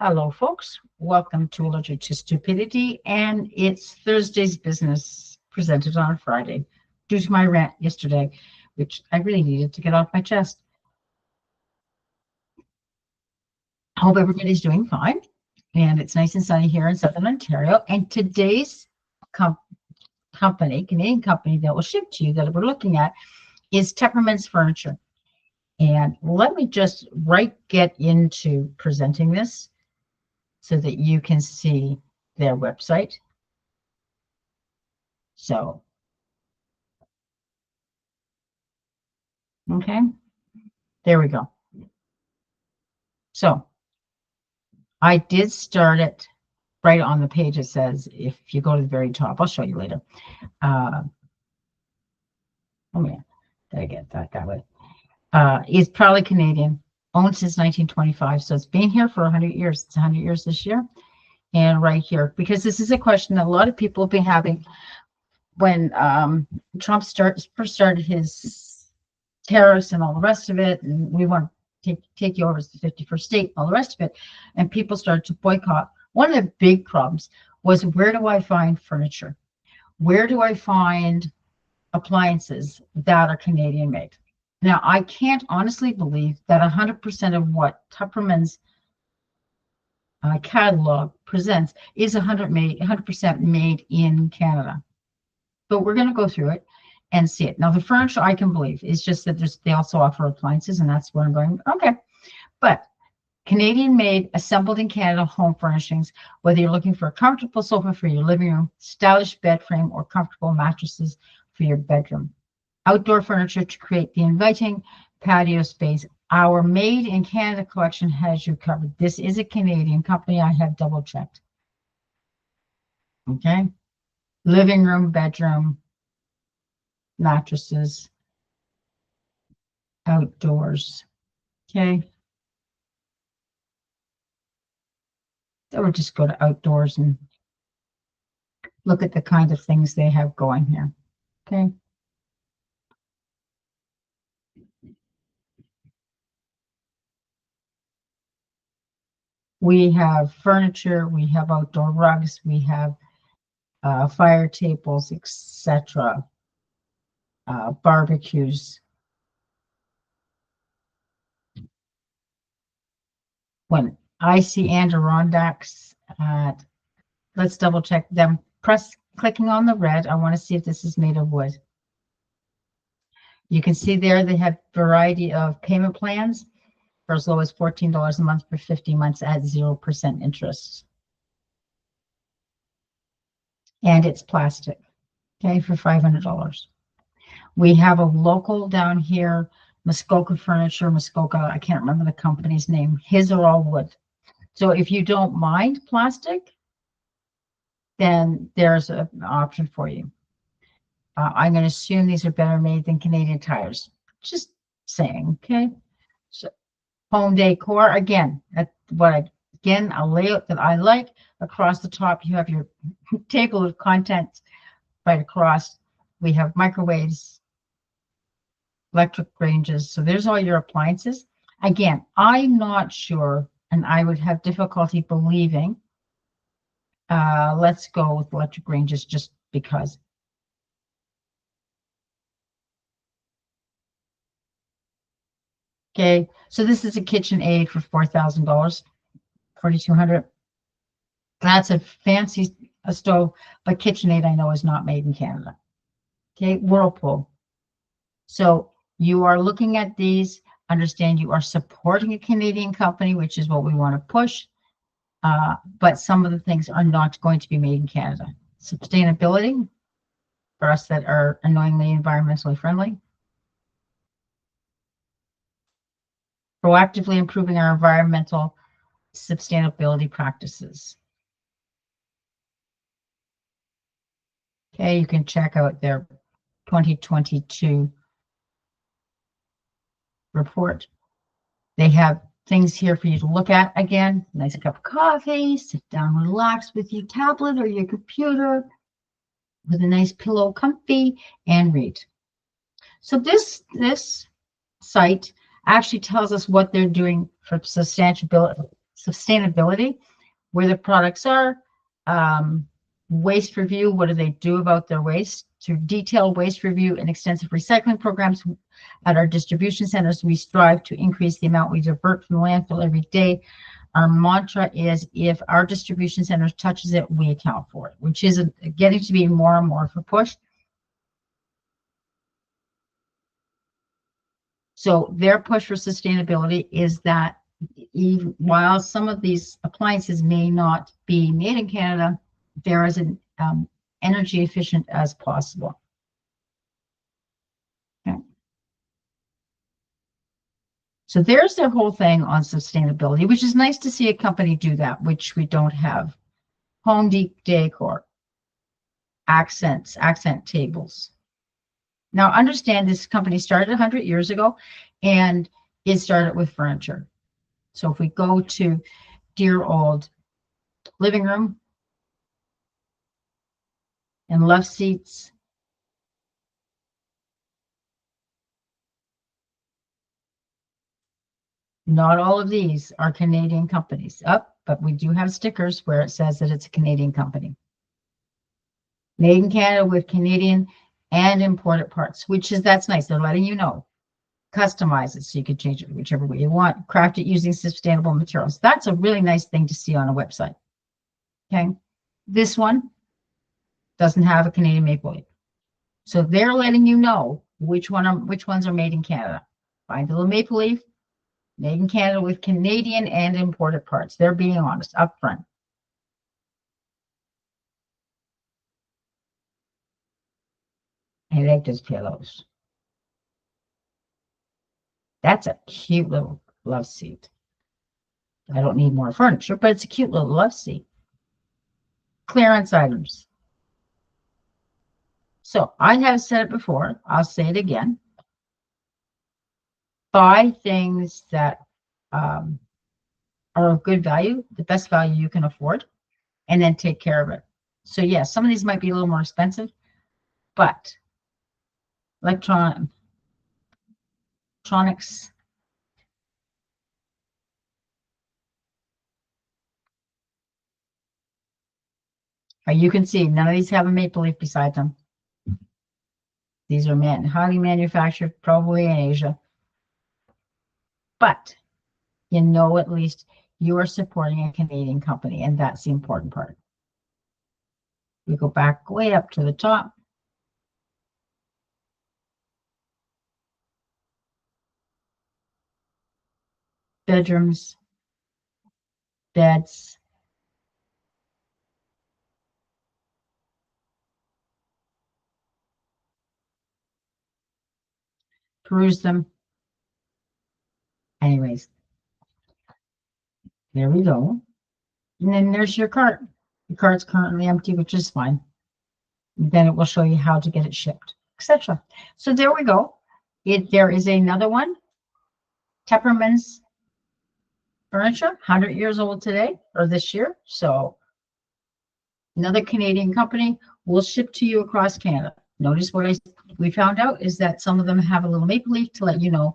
Hello, folks. Welcome to Allergic to Stupidity, and it's Thursday's business presented on Friday due to my rant yesterday, which I really needed to get off my chest. I hope everybody's doing fine, and it's nice and sunny here in Southern Ontario. And today's Canadian company that will ship to you that we're looking at is Tepperman's Furniture. And let me just get into presenting this so that you can see their website. So, okay, there we go. So I did start it right on the page. It says, if you go to the very top, I'll show you later. Oh man, did I get that way? It's probably Canadian, owned since 1925. So it's been here for 100 years. It's 100 years this year. And right here, because this is a question that a lot of people have been having when Trump first started his tariffs and all the rest of it, and we want to take you over as the 51st state, all the rest of it, and people started to boycott. One of the big problems was, where do I find furniture? Where do I find appliances that are Canadian made? Now, I can't honestly believe that 100% of what Tupperman's catalog presents is 100% made in Canada. But we're going to go through it and see it. Now, the furniture I can believe is just that they also offer appliances, and that's where I'm going, okay. But Canadian made, assembled in Canada home furnishings, whether you're looking for a comfortable sofa for your living room, stylish bed frame, or comfortable mattresses for your bedroom. Outdoor furniture to create the inviting patio space. Our Made in Canada collection has you covered. This is a Canadian company. I have double checked. Okay. Living room, bedroom, mattresses, outdoors. Okay. So we'll just go to outdoors and look at the kind of things they have going here. Okay. We have furniture, we have outdoor rugs, we have fire tables, etc. Barbecues. When I see Adirondacks, let's double check them. Clicking on the red. I want to see if this is made of wood. You can see there they have a variety of payment plans for as low as $14 a month for 50 months at 0% interest. And it's plastic, okay, for $500. We have a local down here, Muskoka Furniture, Muskoka, I can't remember the company's name. His are all wood. So if you don't mind plastic, then there's an option for you. I'm going to assume these are better made than Canadian Tires. Just saying, okay? So home decor, again, a layout that I like. Across the top, you have your table of contents. Right across, we have microwaves, electric ranges. So there's all your appliances. Again, I'm not sure, and I would have difficulty believing. Let's go with electric ranges just because. Okay, so this is a KitchenAid for $4,000, $4,200. That's a fancy stove, but KitchenAid I know is not made in Canada. Okay, Whirlpool. So you are looking at these. Understand you are supporting a Canadian company, which is what we want to push. But some of the things are not going to be made in Canada. Sustainability for us that are annoyingly environmentally friendly. Proactively improving our environmental sustainability practices. Okay, you can check out their 2022 report. They have things here for you to look at. Again, nice cup of coffee, sit down, relax with your tablet or your computer with a nice pillow, comfy, and read. So this site actually tells us what they're doing for sustainability sustainability, where the products are, waste review, what do they do about their waste, through detailed waste review and extensive recycling programs at our distribution centers. We strive to increase the amount we divert from the landfill every day. Our mantra is, if our distribution center touches it, we account for it, which is getting to be more and more of a push. So their push for sustainability is that even while some of these appliances may not be made in Canada, they're as energy efficient as possible. Okay. So there's their whole thing on sustainability, which is nice to see a company do that, which we don't have. Home decor, accent tables. Now, understand this company started 100 years ago, and it started with furniture. So if we go to dear old living room and love seats, not all of these are Canadian companies. But we do have stickers where it says that it's a Canadian company. Made in Canada with Canadian and imported parts, that's nice. They're letting you know. Customize it so you can change it whichever way you want. Craft it using sustainable materials. That's a really nice thing to see on a website. Okay. This one doesn't have a Canadian maple leaf. So they're letting you know which ones are made in Canada. Find the little maple leaf, made in Canada with Canadian and imported parts. They're being honest up front. I like those pillows. That's a cute little love seat. I don't need more furniture, but it's a cute little love seat. Clearance items. So I have said it before. I'll say it again. Buy things that are of good value, the best value you can afford, and then take care of it. So yes, some of these might be a little more expensive, but electronics, you can see none of these have a maple leaf beside them. These are highly manufactured, probably in Asia. But you know, at least you are supporting a Canadian company, and that's the important part. We go back way up to the top. Bedrooms, beds. Peruse them. Anyways, there we go. And then there's your cart. The cart's currently empty, which is fine. And then it will show you how to get it shipped, etc. So there we go. There is another one. Tepperman's furniture, 100 years old today or this year. So another Canadian company will ship to you across Canada. Notice what we found out is that some of them have a little maple leaf to let you know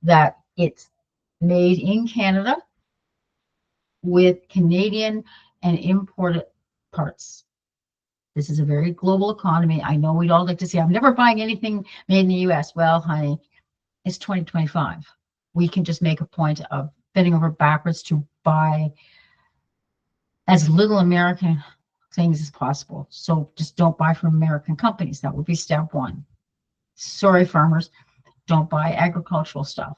that it's made in Canada with Canadian and imported parts. This is a very global economy. I know we'd all like to say, I'm never buying anything made in the US. Well, honey, it's 2025. We can just make a point of bending over backwards to buy as little American things as possible. So just don't buy from American companies. That would be step one. Sorry, farmers, don't buy agricultural stuff.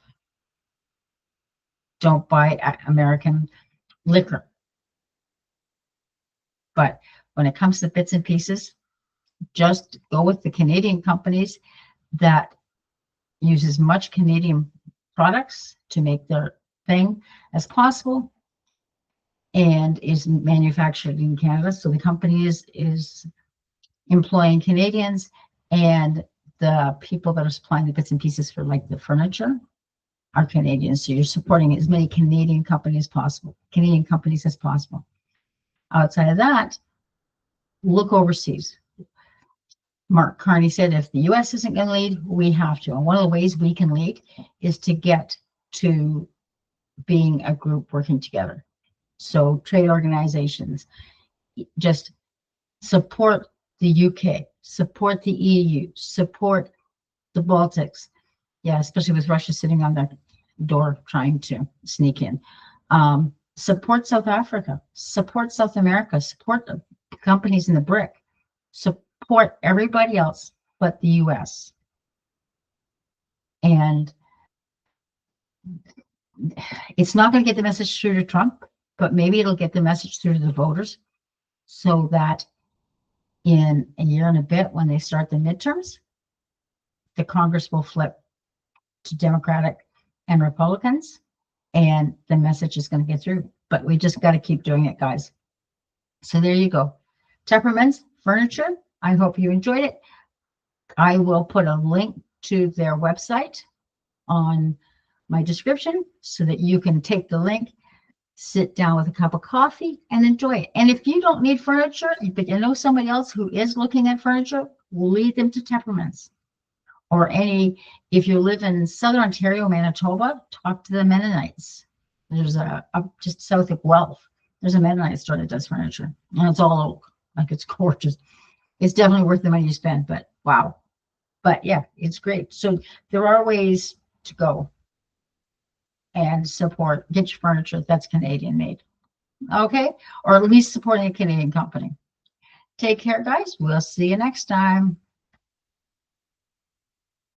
Don't buy American liquor. But when it comes to bits and pieces, just go with the Canadian companies that use as much Canadian products to make their thing as possible and is manufactured in Canada. So the company is employing Canadians, and the people that are supplying the bits and pieces for like the furniture are Canadians. So you're supporting as many Canadian companies as possible. Outside of that, look overseas. Mark Carney said, if the US isn't going to lead, we have to. And one of the ways we can lead is to get to being a group working together. So trade organizations, just support the UK, support the EU, support the Baltics. Yeah, especially with Russia sitting on the door trying to sneak in. Support South Africa, support South America, support the companies in the BRIC, support everybody else but the US. And it's not going to get the message through to Trump, but maybe it'll get the message through to the voters so that in a year and a bit, when they start the midterms, the Congress will flip to Democratic and Republicans, and the message is going to get through. But we just got to keep doing it, guys. So there you go. Tepperman's Furniture. I hope you enjoyed it. I will put a link to their website on my description so that you can take the link, sit down with a cup of coffee, and enjoy it. And if you don't need furniture, but you know somebody else who is looking at furniture, lead them to Tepperman's. Or if you live in Southern Ontario, Manitoba, talk to the Mennonites. There's up just south of Guelph. There's a Mennonite store that does furniture, and it's all oak. Like, it's gorgeous. It's definitely worth the money you spend, but wow. But yeah, it's great. So there are ways to go and support, get your furniture that's Canadian made. Okay? Or at least supporting a Canadian company. Take care, guys. We'll see you next time.